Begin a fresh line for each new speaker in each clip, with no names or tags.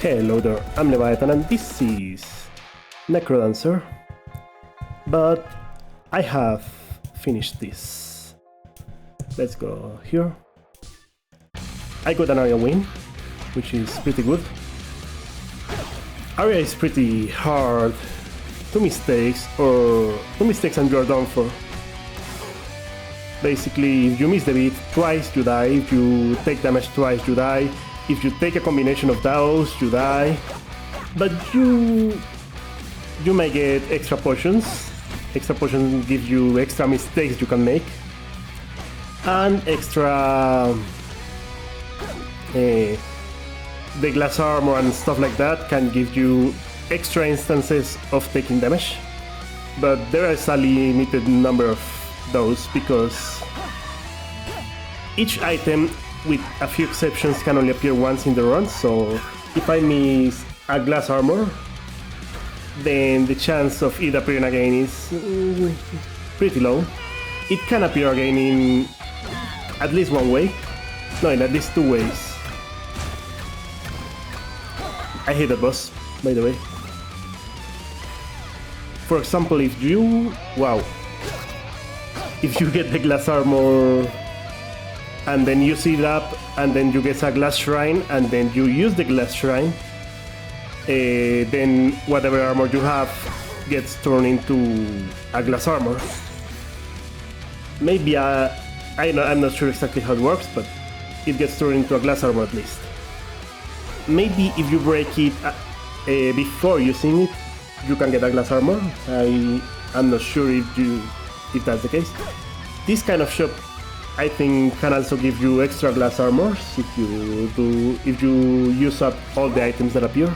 Hello there, I'm Leviathan and this is Necrodancer, but I have finished this. Let's go here. I got an area win, which is pretty good. Area is pretty hard. Two mistakes and you're done for. Basically, if you miss the beat twice, you die. If you take damage twice, you die. If you take a combination of those, you die. But you may get extra potions. Extra potions give you extra mistakes you can make. And extra... the glass armor and stuff like that can give you extra instances of taking damage. But there is a limited number of those because each item, with a few exceptions, can only appear once in the run. So if I miss a glass armor, then the chance of it appearing again is pretty low. It can appear again in at least one way. No, in at least two ways. I hate that boss, by the way. For example, if you... wow. If you get the glass armor and then you seal it up and then you get a glass shrine and then you use the glass shrine, then whatever armor you have gets turned into a glass armor. Maybe I'm not sure exactly how it works, but it gets turned into a glass armor at least. Maybe if you break it before using it, you can get a glass armor. I'm not sure if that's the case. This kind of shop, I think, can also give you extra glass armors if you use up all the items that appear.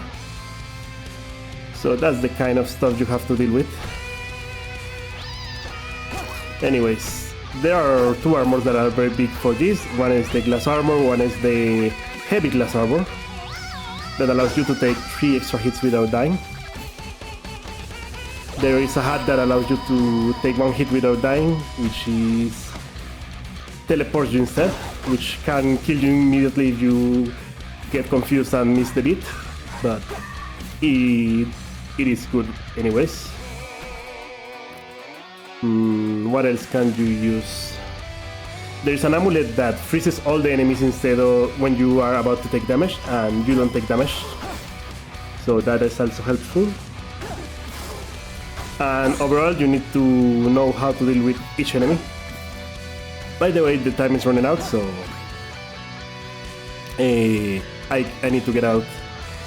So that's the kind of stuff you have to deal with. Anyways, there are two armors that are very big for this. One is the glass armor, one is the heavy glass armor that allows you to take 3 extra hits without dying. There is a hat that allows you to take 1 hit without dying, which is teleports you instead, which can kill you immediately if you get confused and miss the beat, but it is good anyways. What else can you use? There is an amulet that freezes all the enemies instead of when you are about to take damage, and you don't take damage, so that is also helpful. And overall, you need to know how to deal with each enemy. By the way, the time is running out, so I need to get out.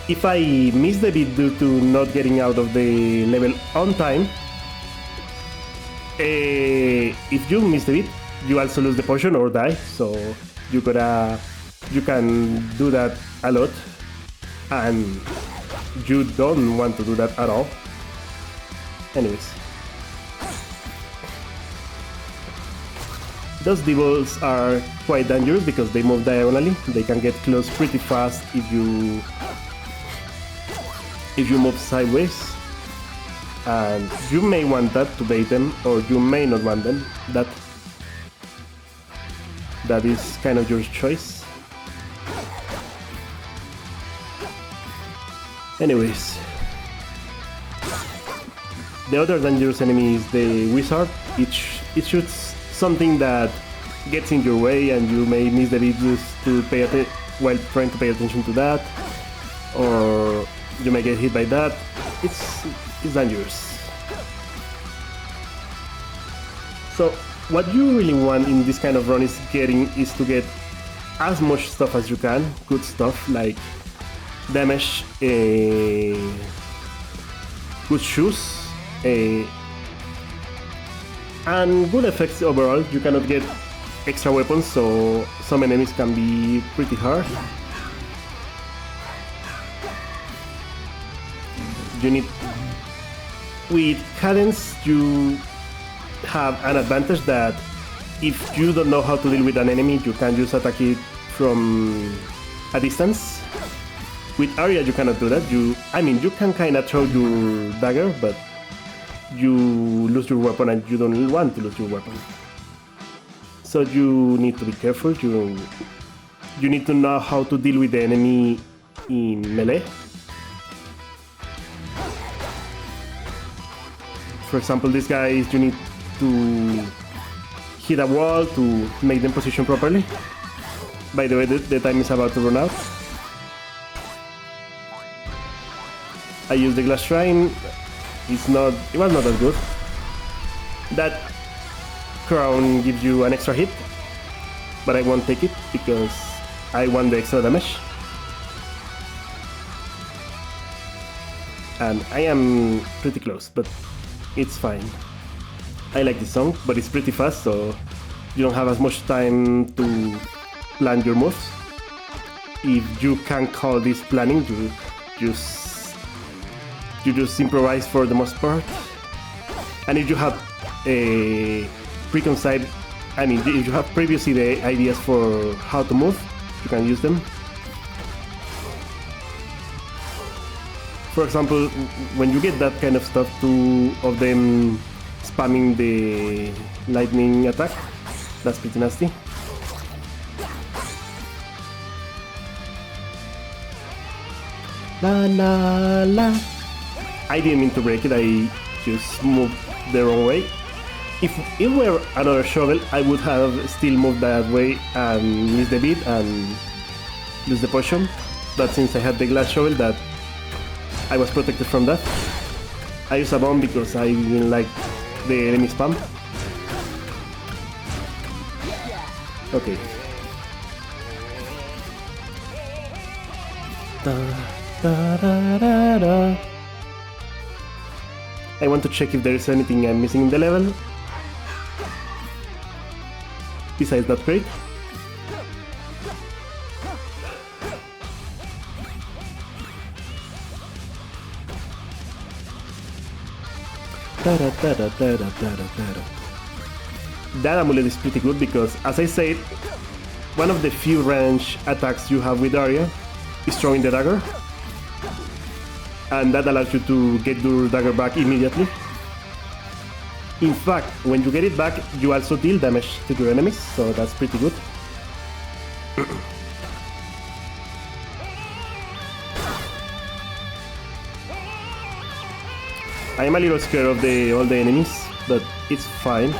If I miss the beat due to not getting out of the level on time, if you miss the beat, you also lose the potion or die. So you can do that a lot, and you don't want to do that at all. Anyways, those devils are quite dangerous because they move diagonally. They can get close pretty fast if you move sideways, and you may want that to bait them, or you may not want them. That is kind of your choice. Anyways, the other dangerous enemy is the wizard. It shoots something that gets in your way, and you may miss the beat to while trying to pay attention to that, or you may get hit by that. It's dangerous. So what you really want in this kind of run is to get as much stuff as you can, good stuff like damage, good shoes, and good effects overall. You cannot get extra weapons, so some enemies can be pretty hard. With cadence, you have an advantage that if you don't know how to deal with an enemy, you can just attack it from a distance. With Arya, you cannot do that. You can kind of throw your dagger, but you lose your weapon, and you don't want to lose your weapon. So you need to be careful. You need to know how to deal with the enemy in melee. For example, these guys, you need to hit a wall to make them position properly. By the way, the time is about to run out. I used the glass shrine. It was not that good. That crown gives you an extra hit, but I won't take it because I want the extra damage. And I am pretty close, but it's fine. I like this song, but it's pretty fast, so you don't have as much time to plan your moves. If you can't call this planning, you just improvise for the most part. And if you have a preconceived, if you have previously the ideas for how to move, you can use them. For example, when you get that kind of stuff, two of them spamming the lightning attack, that's pretty nasty. La la la. I didn't mean to break it, I just moved the wrong way. If it were another shovel, I would have still moved that way and missed the beat and lose the potion. But since I had the glass shovel, that I was protected from that. I used a bomb because I didn't like the enemy spam. Okay. I want to check if there is anything I'm missing in the level besides that crate. That amulet is pretty good because, as I said, one of the few range attacks you have with Arya is throwing the dagger, and that allows you to get your dagger back immediately. In fact, when you get it back, you also deal damage to your enemies, so that's pretty good. I am a little scared of all the enemies, but it's fine.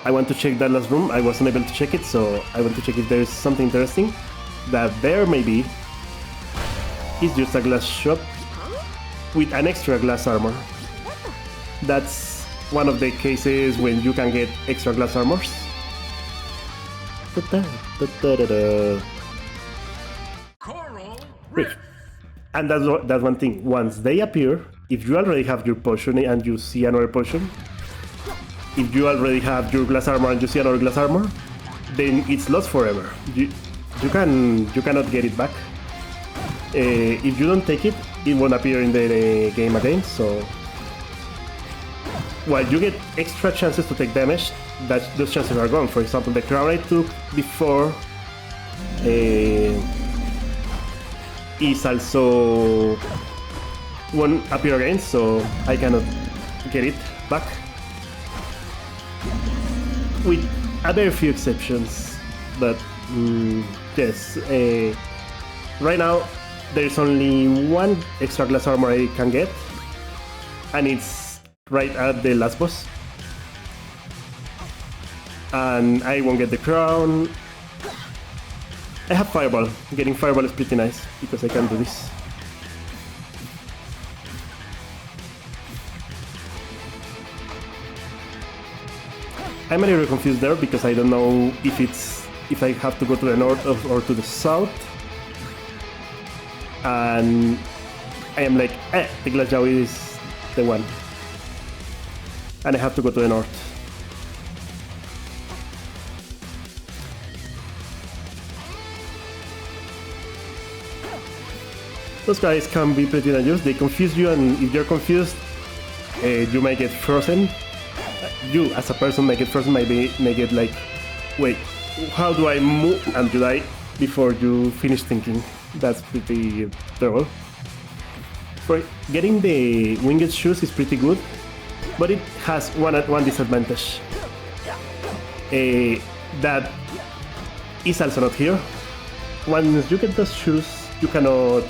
I want to check that last room. I wasn't able to check it, so I want to check if there is something interesting. That there maybe is just a glass shop with an extra glass armor. That's one of the cases when you can get extra glass armors. Rift. And that's one thing. Once they appear, if you already have your potion and you see another potion, if you already have your glass armor and you see another glass armor, then it's lost forever. You cannot get it back. If you don't take it, it won't appear in the game again. So while you get extra chances to take damage, those chances are gone. For example, the crown I took before is also won't appear again, so I cannot get it back. With a very few exceptions, but yes, right now there's only one extra glass armor I can get, and it's right at the last boss. And I won't get the crown. I have Fireball. Getting Fireball is pretty nice, because I can do this. I'm a little confused there, because I don't know if I have to go to the north or to the south. And I am like, the glass jaw is the one. And I have to go to the north. Those guys can be pretty dangerous. They confuse you, and if you're confused, you may get frozen. You, as a person, may get frozen, may get like, wait, how do I move? And you die before you finish thinking. That's pretty terrible. For getting the winged shoes is pretty good, but it has one disadvantage. that is also not here. Once you get those shoes, you cannot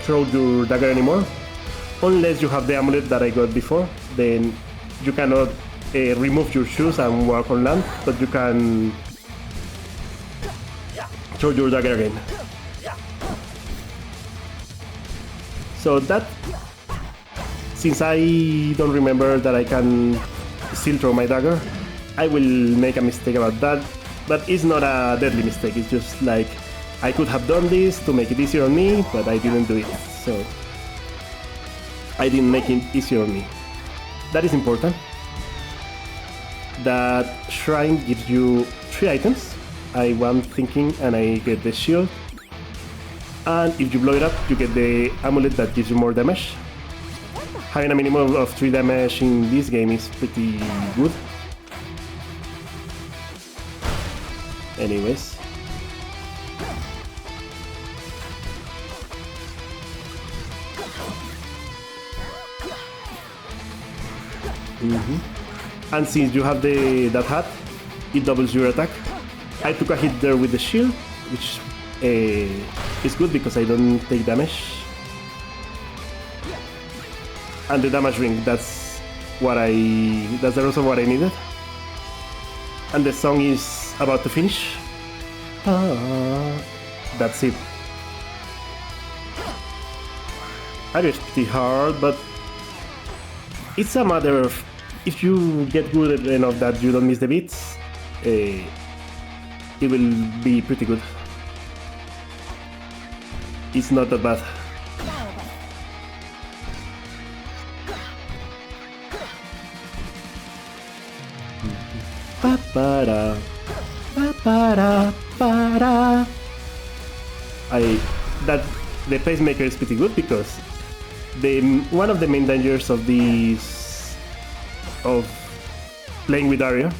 throw your dagger anymore, unless you have the amulet that I got before. Then you cannot remove your shoes and walk on land, but you can throw your dagger again. So that, since I don't remember that I can still throw my dagger, I will make a mistake about that, but it's not a deadly mistake. It's just like, I could have done this to make it easier on me, but I didn't do it, so I didn't make it easier on me. That is important. That shrine gives you 3 items. I am thinking, and I get the shield. And if you blow it up, you get the amulet that gives you more damage. Having a minimum of 3 damage in this game is pretty good. Anyways. And since you have that hat, it doubles your attack. I took a hit there with the shield, which is good because I don't take damage. And the damage ring, that's the rest of what I needed. And the song is about to finish. That's it. I know it's pretty hard, but it's a matter of, if you get good enough that you don't miss the beats, it will be pretty good. It's not that bad. The pacemaker is pretty good because one of the main dangers of playing with Aria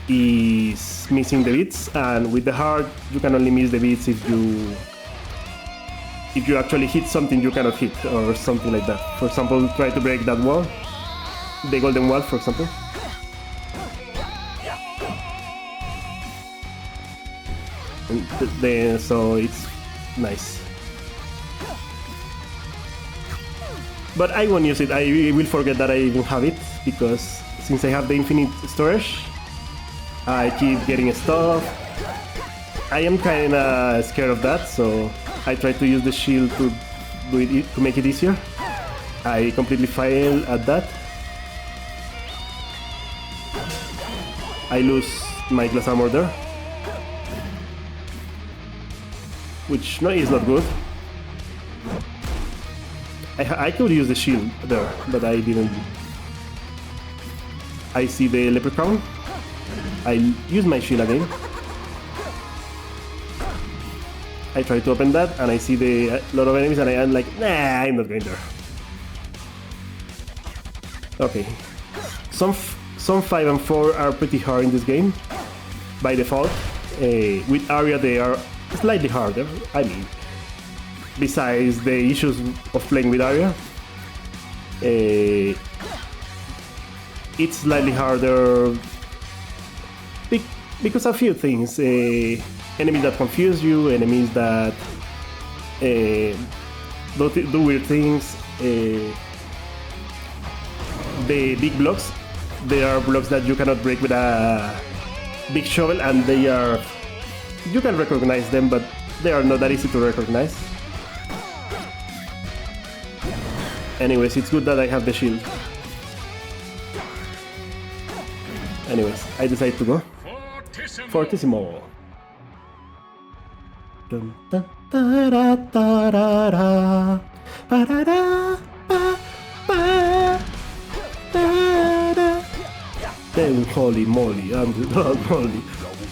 is missing the beats, and with the heart you can only miss the beats if you actually hit something you cannot hit, or something like that. For example, try to break that wall, the golden wall, for example. So it's nice. But I won't use it. I will forget that I even have it, because since I have the infinite storage, I keep getting stuff. I am kinda scared of that, so I try to use the shield to make it easier. I completely fail at that. I lose my glass armor there, which is not good. I could use the shield there, but I didn't. I see the leprechaun. I use my shield again. I try to open that, and I see the lot of enemies, and I am like, nah, I'm not going there. Okay. Some 5 and 4 are pretty hard in this game, by default. With Aria, they are slightly harder. I mean, besides the issues of playing with Aria, it's slightly harder because of a few things. Enemies that confuse you, enemies that do weird things. The big blocks, they are blocks that you cannot break with a big shovel, and you can recognize them, but they are not that easy to recognize. Anyways, it's good that I have the shield. Anyways, I decide to go. Fortissimo. Dun, dun, da, da, da, da, ba, da, da, ba, ba, da, da. Then holy moly, I'm the dog moly.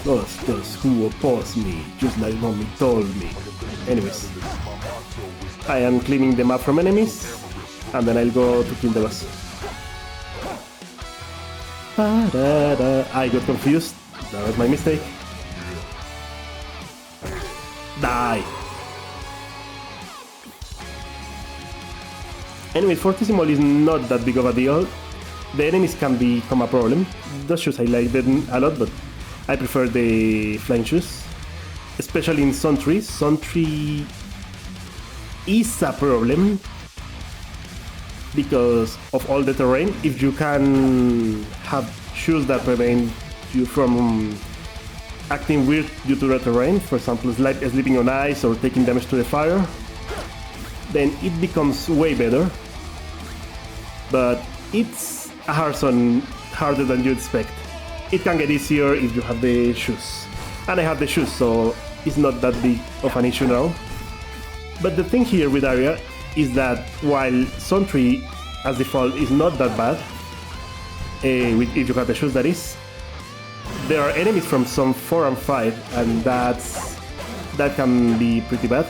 Those who oppose me, just like mommy told me. Anyways, I am cleaning the map from enemies, and then I'll go to kill the boss. I got confused. That was my mistake. Die! Anyway, Fortissimo is not that big of a deal. The enemies can become a problem. Those shoes I like them a lot, but I prefer the flying shoes, especially in Zone 3. Zone 3 is a problem because of all the terrain. If you can have shoes that prevent you from acting weird due to the terrain, for example sleeping on ice or taking damage to the fire, then it becomes way better. But it's a hard zone, harder than you expect. It can get easier if you have the shoes. And I have the shoes, so it's not that big of an issue now. But the thing here with Aria is that while Zone 3 as default is not that bad, if you have the shoes that is, there are enemies from Zone 4 and 5, and that can be pretty bad.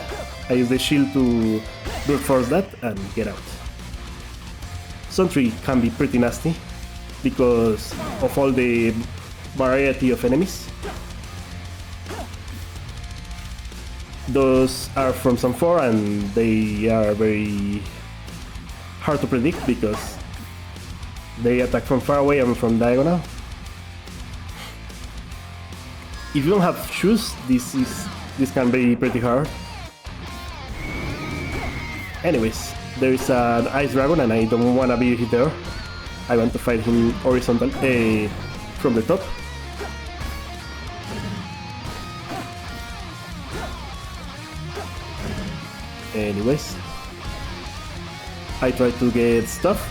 I use the shield to brute force that and get out. Zone 3 can be pretty nasty because of all the variety of enemies. Those are from Zone 4 and they are very hard to predict because they attack from far away and from diagonal. If you don't have shoes, this can be pretty hard. Anyways, there is an ice dragon and I don't want to be there. I want to fight him horizontal, from the top. Anyways, I try to get stuff,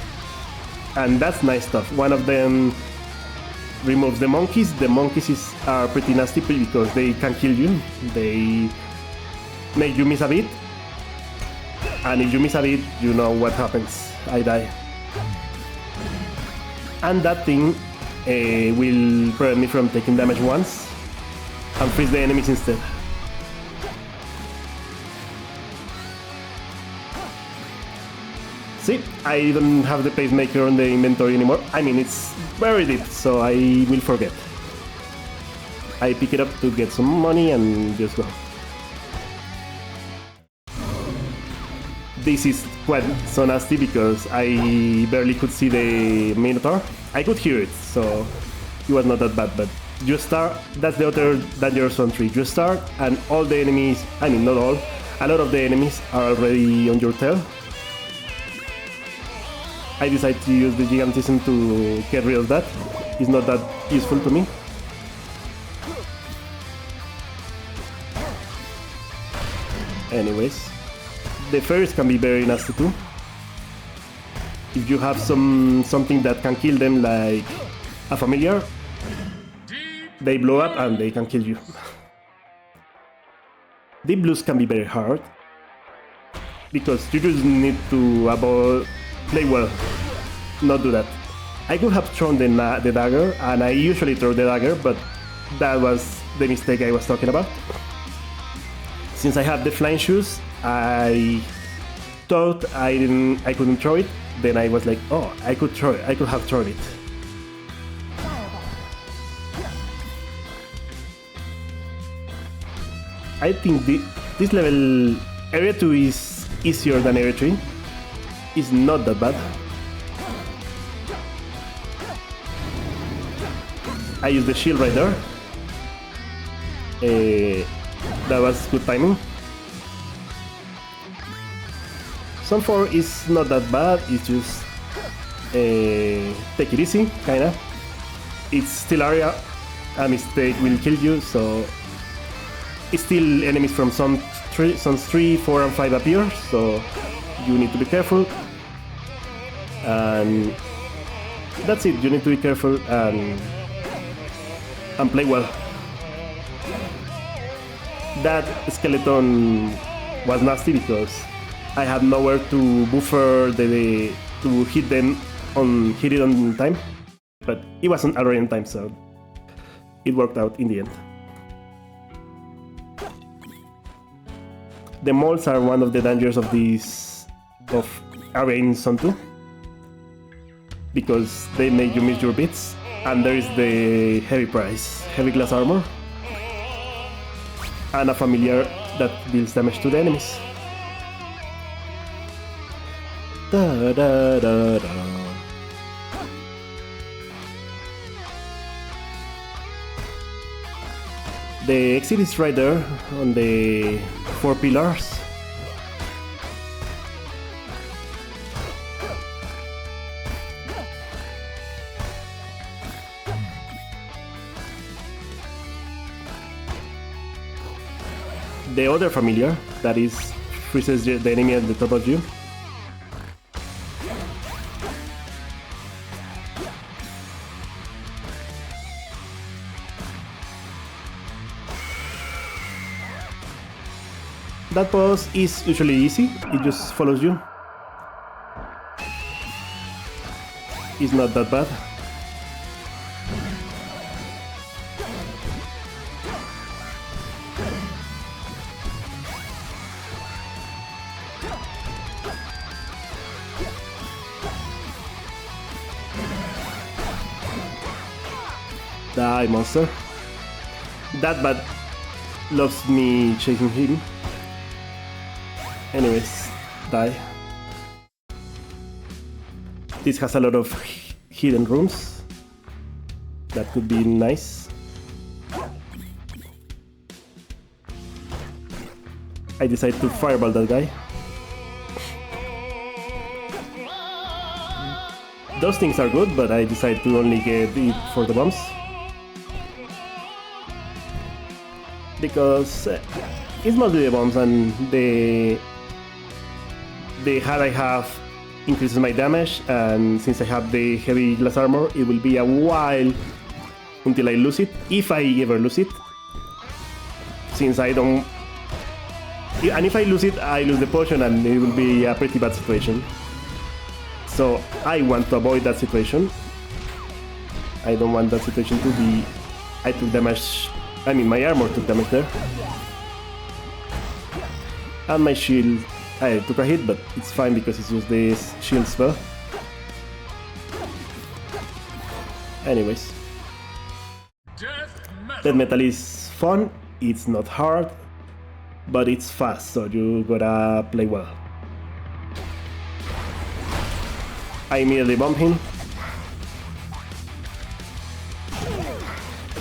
and that's nice stuff. One of them removes the monkeys. The monkeys are pretty nasty because they can kill you. They make you miss a bit, and if you miss a bit, you know what happens. I die. And that thing will prevent me from taking damage once and freeze the enemies instead. See, I don't have the pacemaker on the inventory anymore. I mean, it's very deep, so I will forget. I pick it up to get some money and just go. This is quite so nasty because I barely could see the Minotaur. I could hear it, so it was not that bad, but you start, that's the other dangerous Zone 3. You start and all the enemies, I mean not all, a lot of the enemies are already on your tail. I decided to use the Gigantism to get rid of that. It's not that useful to me. Anyways, the fairies can be very nasty too. If you have something that can kill them, like a familiar, they blow up and they can kill you. Deep blues can be very hard because you just need to play well, not do that. I could have thrown the dagger, and I usually throw the dagger, but that was the mistake I was talking about. Since I had the flying shoes, I thought I couldn't throw it. Then I was like, oh, I could throw it. I could have thrown it. I think this level, Area 2 is easier than Area 3. It's not that bad. I used the shield right there. That was good timing. Zone 4 is not that bad, it's just take it easy, kinda. It's still Area, a mistake will kill you, so it's still enemies from Zones 3, 4 and 5 appear, so you need to be careful. And that's it, you need to be careful and play well. That skeleton was nasty because I had nowhere to buffer to hit it on time, but it wasn't already in time, so it worked out in the end. The moles are one of the dangers of Area in Zone 2 because they make you miss your beats, and there is the heavy price, heavy glass armor, and a familiar that deals damage to the enemies. Da, da, da, da. The exit is right there on the 4 pillars. The other familiar, that is, freezes the enemy at the top of you. That boss is usually easy, it just follows you. It's not that bad. Die, monster. That bad loves me chasing him. Anyways, die. This has a lot of hidden rooms. That could be nice. I decide to fireball that guy. Those things are good, but I decide to only get it for the bombs. Because it's mostly the bombs, and the hat I have increases my damage, and since I have the heavy glass armor, it will be a while until I lose it, if I ever lose it. Since I don't... And if I lose it, I lose the potion, and it will be a pretty bad situation. So I want to avoid that situation. I don't want that situation to be... I took damage... I mean, my armor took damage there. And my shield... I took a hit, but it's fine because it's just this shield spell. Anyways. Death metal is fun, it's not hard, but it's fast, so you gotta play well. I immediately bomb him.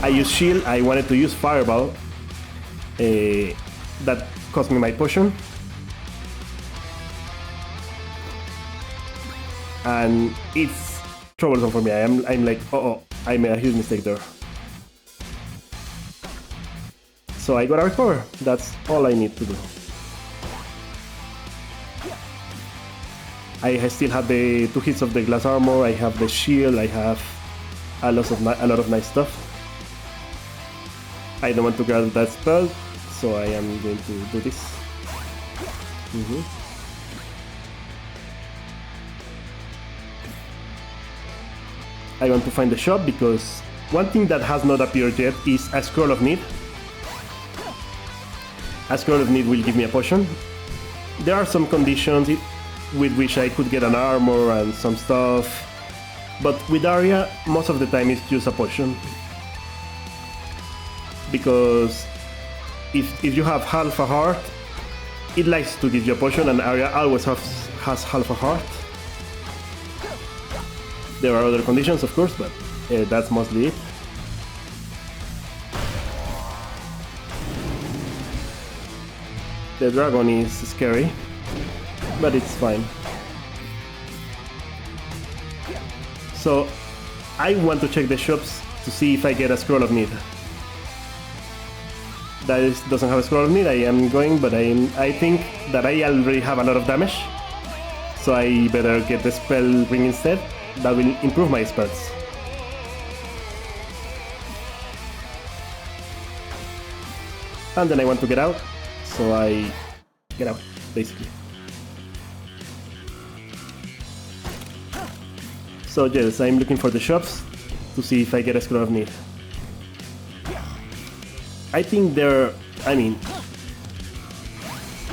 I use shield, I wanted to use fireball. That cost me my potion. And it's troublesome for me. I'm like, oh, I made a huge mistake there. So I gotta recover. That's all I need to do. I still have the 2 hits of the glass armor. I have the shield. I have a lot of nice stuff. I don't want to grab that spell, so I am going to do this. I want to find the shop because one thing that has not appeared yet is a scroll of need. A scroll of need will give me a potion. There are some conditions with which I could get an armor and some stuff, but with Arya, most of the time it's just a potion. Because if you have half a heart, it likes to give you a potion, and Arya always has half a heart. There are other conditions, of course, but that's mostly it. The dragon is scary, but it's fine. So, I want to check the shops to see if I get a scroll of need. That doesn't have a scroll of need, I am going, but I think that I already have a lot of damage. So I better get the spell ring instead. That will improve my spells. And then I want to get out, so I get out, basically. So yes, I'm looking for the shops to see if I get a scroll of need. I think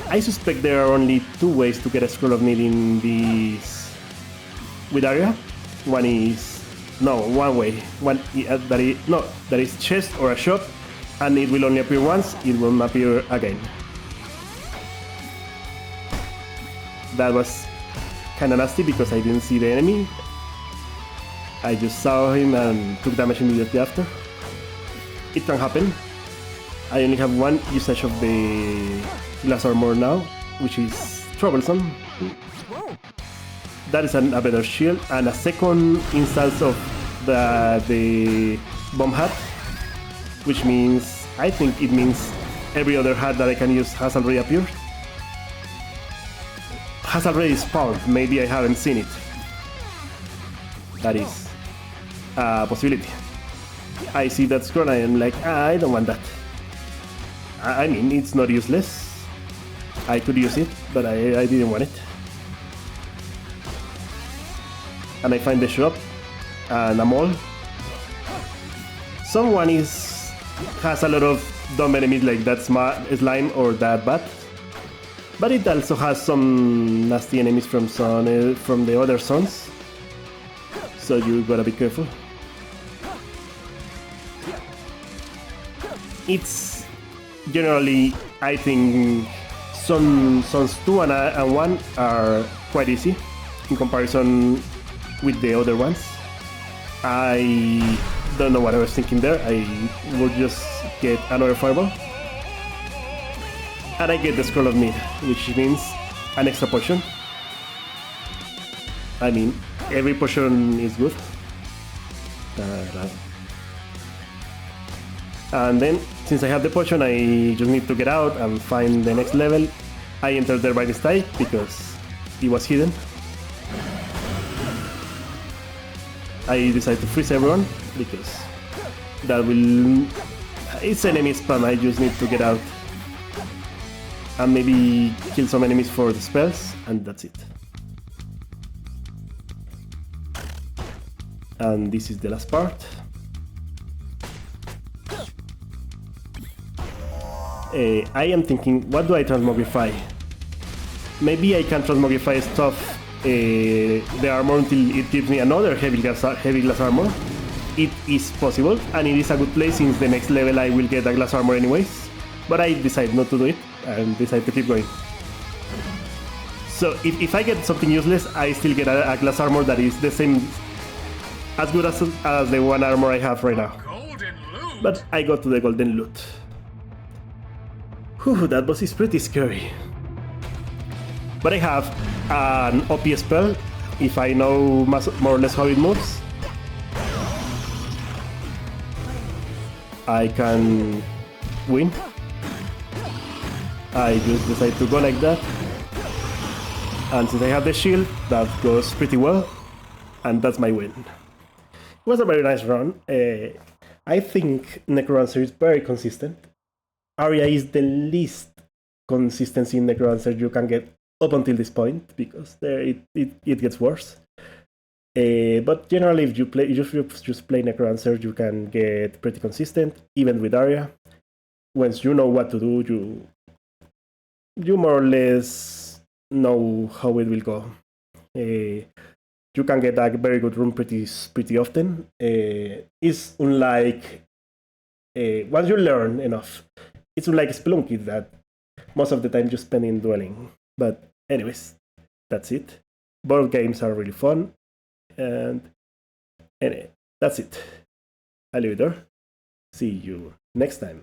I suspect there are only 2 ways to get a scroll of need in this with Arya. One way. That is chest or a shop, and it will only appear once, it won't appear again. That was kinda nasty because I didn't see the enemy. I just saw him and took damage immediately after. It can happen. I only have one usage of the glass armor now, which is troublesome. That is a better shield, and a second instance of the bomb hat, which means, I think it means every other hat that I can use has already appeared. Has already spawned, maybe I haven't seen it. That is a possibility. I see that scroll and I'm like, I don't want that. I mean, it's not useless. I could use it, but I didn't want it. And I find the shop and a mall. Someone has a lot of dumb enemies like that slime or that bat, but it also has some nasty enemies from the other zones, so you gotta be careful. It's generally, I think, some zones 2 and 1 are quite easy in comparison with the other ones. I don't know what I was thinking there. I would just get another fireball. And I get the Scroll of Meat, which means an extra potion. I mean, every potion is good. And then, since I have the potion, I just need to get out and find the next level. I entered there by mistake because it was hidden. I decided to freeze everyone because that will... It's enemy spam, I just need to get out. And maybe kill some enemies for the spells, and that's it. And this is the last part. I am thinking, what do I transmogrify? Maybe I can transmogrify stuff, the armor, until it gives me another heavy glass armor. It is possible, and it is a good place since the next level I will get a glass armor anyways. But I decide not to do it, and decide to keep going. So if I get something useless, I still get a glass armor that is the same, as good as the one armor I have right now. But I got to the golden loot. Whew, that boss is pretty scary. But I have an OP spell, if I know more or less how it moves. I can win. I just decide to go like that. And since I have the shield, that goes pretty well. And that's my win. It was a very nice run. I think Necrodancer is very consistent. Aria is the least consistency in Necrodancer you can get up until this point, because there it gets worse. But generally, if you just play Necrodancer, you can get pretty consistent, even with Aria. Once you know what to do, you more or less know how it will go. You can get a very good rune pretty often. It's unlike once you learn enough, it's unlike Spelunky that most of the time you spend in dueling. But anyways, that's it. Both games are really fun, and anyway, that's it. I'll leave it there. See you next time.